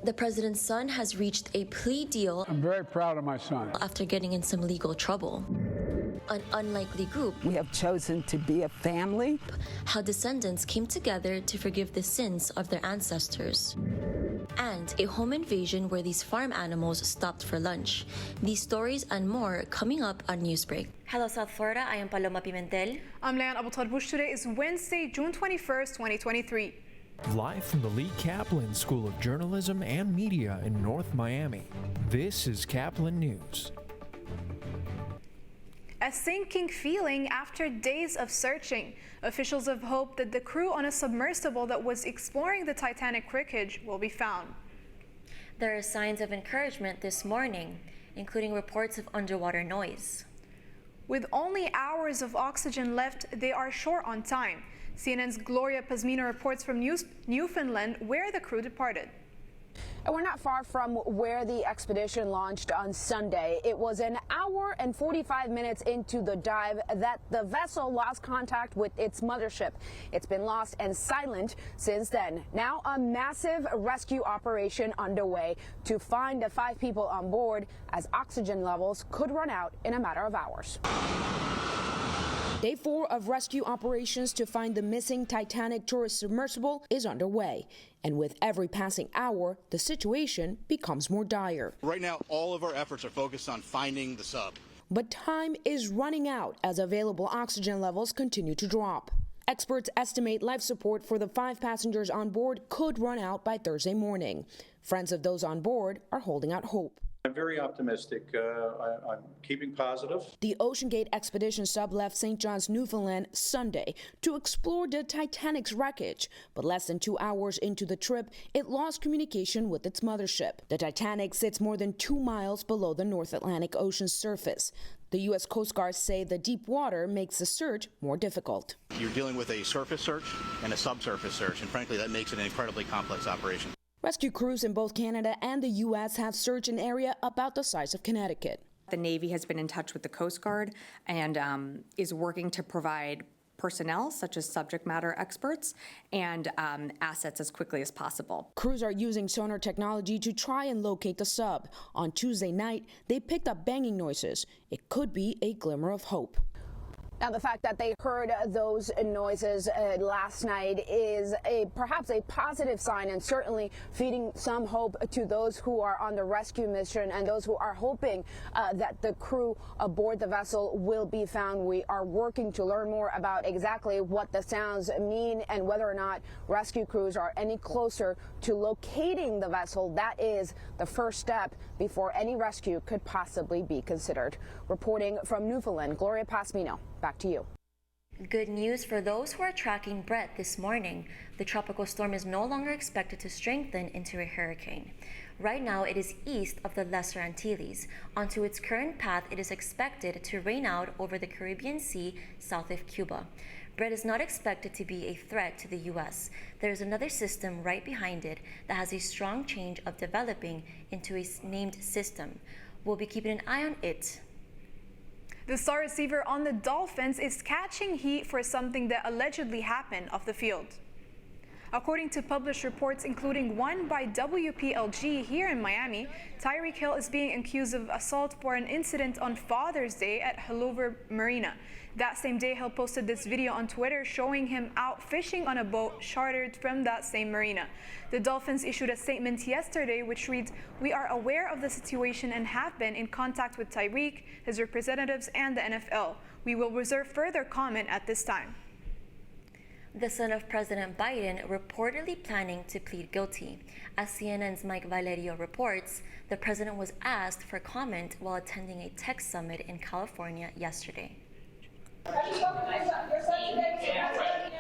The president's son has reached a plea deal. I'm very proud of my son. After getting in some legal trouble. An unlikely group. We have chosen to be a family. How descendants came together to forgive the sins of their ancestors. And a home invasion where these farm animals stopped for lunch. These stories and more coming up on Newsbreak. Hello, South Florida. I am Paloma Pimentel. I'm Leanne Abutarbush. Today is Wednesday, June 21st, 2023. Live from the Lee Caplin School of Journalism and Media in North Miami, this is Caplin News. A sinking feeling after days of searching. Officials have hoped that the crew on a submersible that was exploring the Titanic wreckage will be found. There are signs of encouragement this morning, including reports of underwater noise. With only hours of oxygen left, they are short on time. CNN's Gloria Pazmino reports from Newfoundland, where the crew departed. And we're not far from where the expedition launched on Sunday. It was an hour and 45 minutes into the dive that the vessel lost contact with its mothership. It's been lost and silent since then. Now a massive rescue operation underway to find the 5 people on board, as oxygen levels could run out in a matter of hours. Day 4 of rescue operations to find the missing Titanic tourist submersible is underway. And with every passing hour, the situation becomes more dire. Right now, all of our efforts are focused on finding the sub. But time is running out as available oxygen levels continue to drop. Experts estimate life support for the 5 passengers on board could run out by Thursday morning. Friends of those on board are holding out hope. I'm very optimistic. I'm keeping positive. The OceanGate expedition sub left St. John's, Newfoundland Sunday to explore the Titanic's wreckage, but less than 2 hours into the trip, it lost communication with its mothership. The Titanic sits more than 2 miles below the North Atlantic Ocean's surface. The U.S. Coast Guard say the deep water makes the search more difficult. You're dealing with a surface search and a subsurface search, and frankly, that makes it an incredibly complex operation. Rescue crews in both Canada and the U.S. have searched an area about the size of Connecticut. The Navy has been in touch with the Coast Guard and is working to provide personnel, such as subject matter experts, and assets as quickly as possible. Crews are using sonar technology to try and locate the sub. On Tuesday night, they picked up banging noises. It could be a glimmer of hope. Now, the fact that they heard those noises last night is perhaps a positive sign, and certainly feeding some hope to those who are on the rescue mission and those who are hoping that the crew aboard the vessel will be found. We are working to learn more about exactly what the sounds mean and whether or not rescue crews are any closer to locating the vessel. That is the first step before any rescue could possibly be considered. Reporting from Newfoundland, Gloria Pasmino. Back to you. Good news for those who are tracking Brett this morning. The tropical storm is no longer expected to strengthen into a hurricane. Right now, it is east of the Lesser Antilles. Onto its current path, it is expected to rain out over the Caribbean Sea south of Cuba. Brett is not expected to be a threat to the U.S. There is another system right behind it that has a strong change of developing into a named system. We'll be keeping an eye on it. The star receiver on the Dolphins is catching heat for something that allegedly happened off the field. According to published reports, including one by WPLG here in Miami, Tyreek Hill is being accused of assault for an incident on Father's Day at Hoover Marina. That same day, Hill posted this video on Twitter showing him out fishing on a boat chartered from that same marina. The Dolphins issued a statement yesterday which reads, "We are aware of the situation and have been in contact with Tyreek, his representatives, and the NFL. We will reserve further comment at this time." The son of President Biden reportedly planning to plead guilty. As CNN's Mike Valerio reports, the president was asked for comment while attending a tech summit in California yesterday.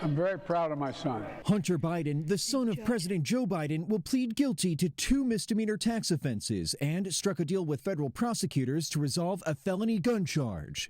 I'm very proud of my son. Hunter Biden, the son of President Joe Biden, will plead guilty to 2 misdemeanor tax offenses and struck a deal with federal prosecutors to resolve a felony gun charge.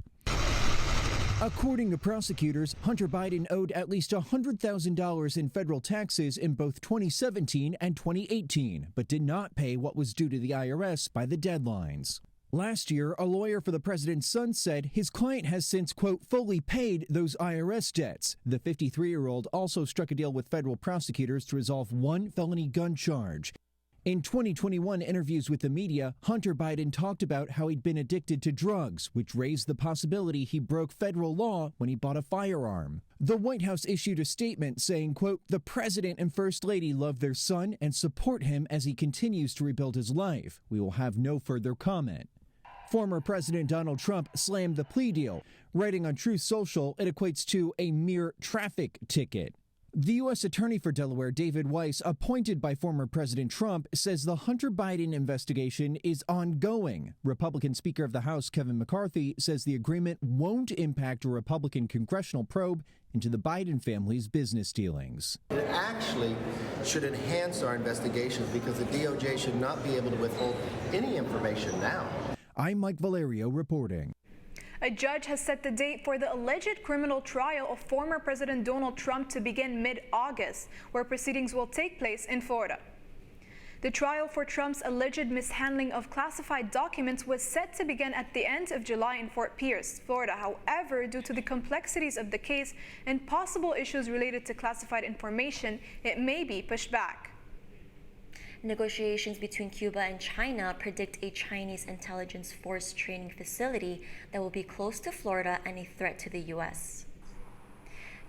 According to prosecutors, Hunter Biden owed at least $100,000 in federal taxes in both 2017 and 2018, but did not pay what was due to the IRS by the deadlines. Last year, a lawyer for the president's son said his client has since, quote, fully paid those IRS debts. The 53-year-old also struck a deal with federal prosecutors to resolve 1 felony gun charge. In 2021 interviews with the media, Hunter Biden talked about how he'd been addicted to drugs, which raised the possibility he broke federal law when he bought a firearm. The White House issued a statement saying, quote, "The president and first lady love their son and support him as he continues to rebuild his life. We will have no further comment." Former President Donald Trump slammed the plea deal, writing on Truth Social it equates to a mere traffic ticket. The U.S. Attorney for Delaware, David Weiss, appointed by former President Trump, says the Hunter Biden investigation is ongoing. Republican Speaker of the House Kevin McCarthy says the agreement won't impact a Republican congressional probe into the Biden family's business dealings. It actually should enhance our investigations because the DOJ should not be able to withhold any information now. I'm Mike Valerio reporting. A judge has set the date for the alleged criminal trial of former President Donald Trump to begin mid-August, where proceedings will take place in Florida. The trial for Trump's alleged mishandling of classified documents was set to begin at the end of July in Fort Pierce, Florida. However, due to the complexities of the case and possible issues related to classified information, it may be pushed back. Negotiations between Cuba and China predict a Chinese intelligence force training facility that will be close to Florida and a threat to the U.S.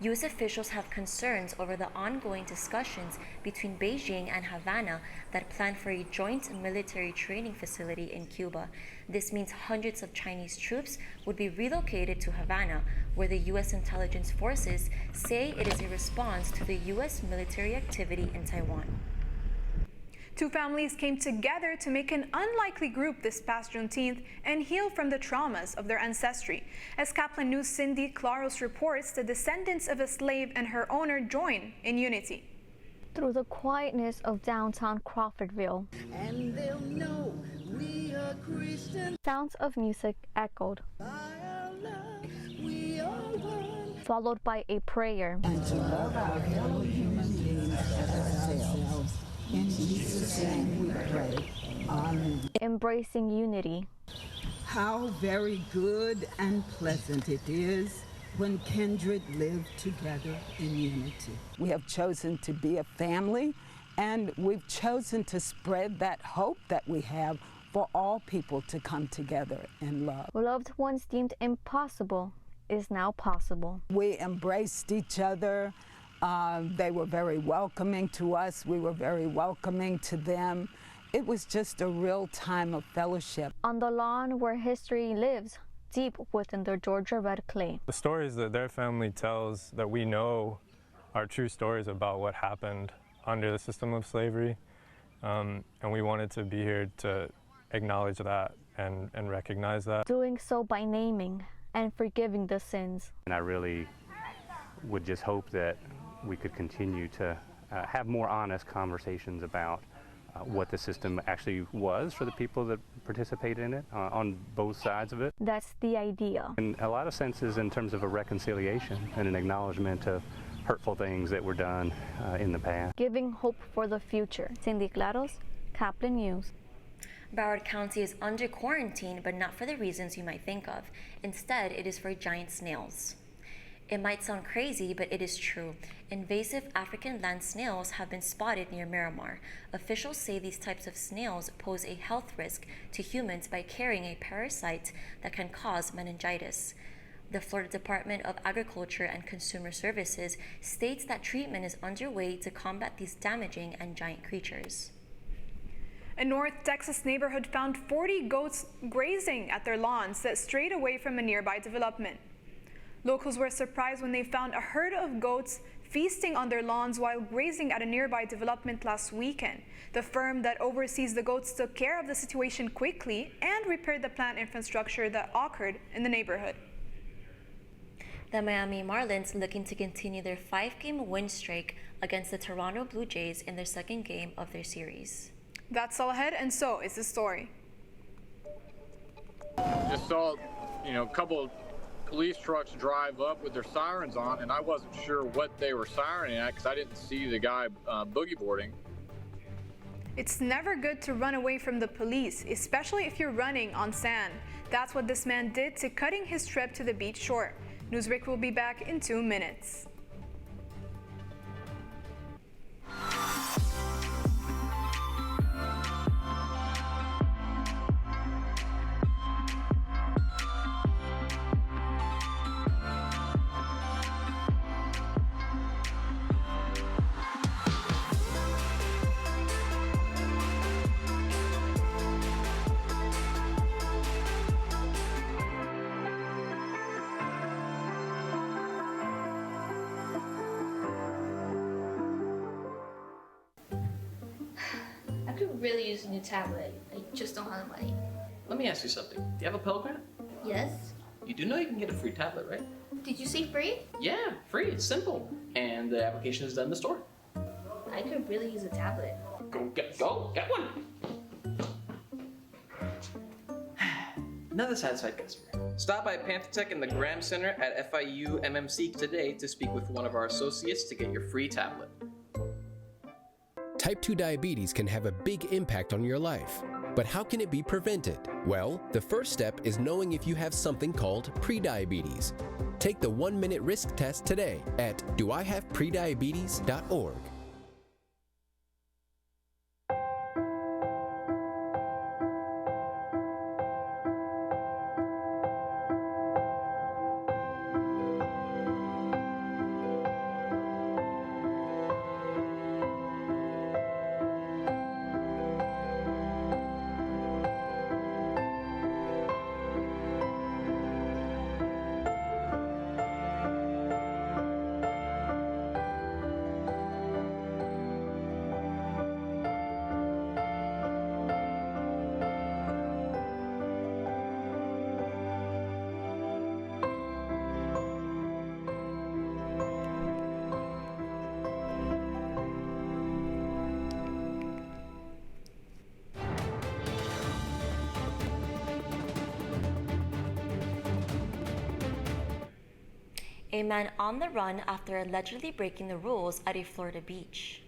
U.S. officials have concerns over the ongoing discussions between Beijing and Havana that plan for a joint military training facility in Cuba. This means hundreds of Chinese troops would be relocated to Havana, where the U.S. intelligence forces say it is a response to the U.S. military activity in Taiwan. Two families came together to make an unlikely group this past Juneteenth and heal from the traumas of their ancestry. As Caplin News' Cindy Claros reports, the descendants of a slave and her owner join in unity. Through the quietness of downtown Crawfordville, and they'll know we are Christian. Sounds of music echoed, followed by a prayer. And to love our fellow human beings as ourselves. In Jesus' name we pray. Amen. Embracing unity. How very good and pleasant it is when kindred live together in unity. We have chosen to be a family, and we've chosen to spread that hope that we have for all people to come together in love. Loved ones deemed impossible is now possible. We embraced each other. They were very welcoming to us. We were very welcoming to them. It was just a real time of fellowship. On the lawn where history lives, deep within the Georgia red clay. The stories that their family tells that we know are true stories about what happened under the system of slavery. And we wanted to be here to acknowledge that and recognize that. Doing so by naming and forgiving the sins. And I really would just hope that we could continue to have more honest conversations about what the system actually was for the people that participate in it on both sides of it. That's the idea. In a lot of senses in terms of a reconciliation and an acknowledgement of hurtful things that were done in the past. Giving hope for the future. Cindy Claros, Caplin News. Broward County is under quarantine, but not for the reasons you might think of. Instead, it is for giant snails. It might sound crazy, but it is true. Invasive African land snails have been spotted near Miramar. Officials say these types of snails pose a health risk to humans by carrying a parasite that can cause meningitis. The Florida Department of Agriculture and Consumer Services states that treatment is underway to combat these damaging and giant creatures. A North Texas neighborhood found 40 goats grazing at their lawns that strayed away from a nearby development. Locals were surprised when they found a herd of goats feasting on their lawns while grazing at a nearby development last weekend. The firm that oversees the goats took care of the situation quickly and repaired the plant infrastructure that occurred in the neighborhood. The Miami Marlins looking to continue their 5-game win streak against the Toronto Blue Jays in their second game of their series. That's all ahead, and so is the story. Just saw, a couple police trucks drive up with their sirens on, and I wasn't sure what they were sirening at because I didn't see the guy boogie boarding. It's never good to run away from the police, especially if you're running on sand. That's what this man did to cutting his trip to the beach shore. Newsbreak will be back in 2 minutes. really use a new tablet. I just don't have the money. Let me ask you something. Do you have a Pell Grant? Yes? You do know you can get a free tablet, right? Did you say free? Yeah, free. It's simple. And the application is done in the store. I could really use a tablet. Go get one. Another satisfied customer. Stop by Panthetech in the Graham Center at FIU MMC today to speak with one of our associates to get your free tablet. Type 2 diabetes can have a big impact on your life. But how can it be prevented? Well, the first step is knowing if you have something called prediabetes. Take the 1-minute risk test today at doihaveprediabetes.org. A man on the run after allegedly breaking the rules at a Florida beach.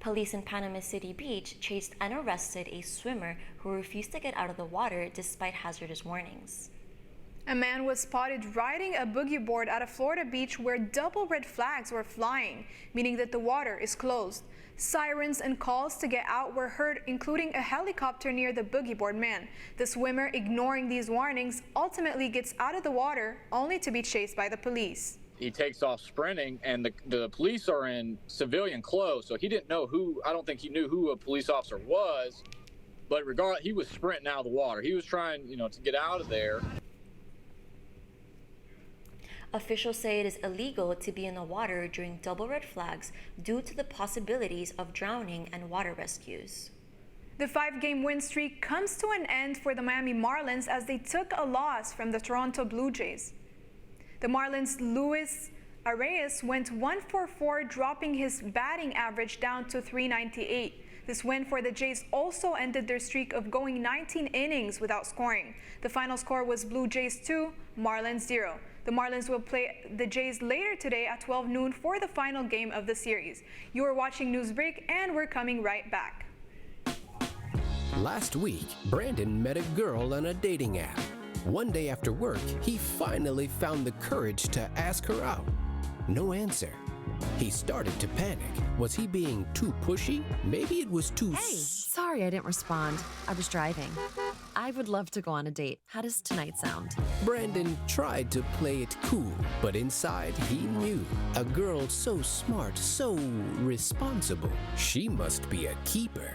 Police in Panama City Beach chased and arrested a swimmer who refused to get out of the water despite hazardous warnings. A man was spotted riding a boogie board at a Florida beach where double red flags were flying, meaning that the water is closed. Sirens and calls to get out were heard, including a helicopter near the boogie board man. The swimmer, ignoring these warnings, ultimately gets out of the water, only to be chased by the police. He takes off sprinting, and the police are in civilian clothes, so he didn't know who, I don't think he knew who a police officer was, but regardless, he was sprinting out of the water. He was trying, to get out of there. Officials say it is illegal to be in the water during double red flags due to the possibilities of drowning and water rescues. The 5-game win streak comes to an end for the Miami Marlins as they took a loss from the Toronto Blue Jays. The Marlins' Luis Arias went 1-for-4, dropping his batting average down to .398. This win for the Jays also ended their streak of going 19 innings without scoring. The final score was Blue Jays 2, Marlins 0. The Marlins will play the Jays later today at 12 noon for the final game of the series. You are watching Newsbreak, and we're coming right back. Last week, Brandon met a girl on a dating app. One day after work, he finally found the courage to ask her out. No answer. He started to panic. Was he being too pushy? Maybe it was too... Hey, sorry I didn't respond. I was driving. I would love to go on a date. How does tonight sound? Brandon tried to play it cool, but inside he knew. A girl so smart, so responsible. She must be a keeper.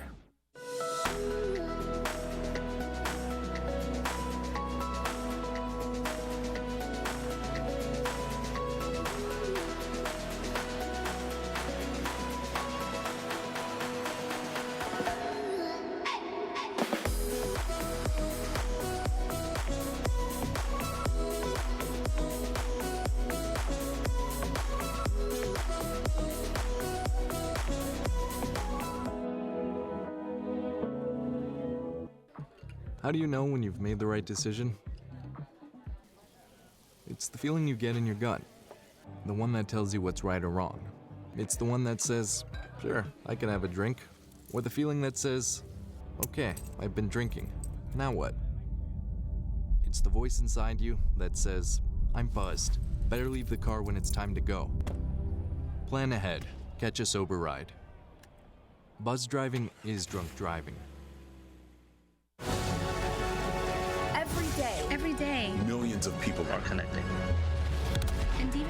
How do you know when you've made the right decision? It's the feeling you get in your gut. The one that tells you what's right or wrong. It's the one that says, sure, I can have a drink. Or the feeling that says, okay, I've been drinking. Now what? It's the voice inside you that says, I'm buzzed. Better leave the car when it's time to go. Plan ahead. Catch a sober ride. Buzz driving is drunk driving. Every day, millions of people are connecting. and even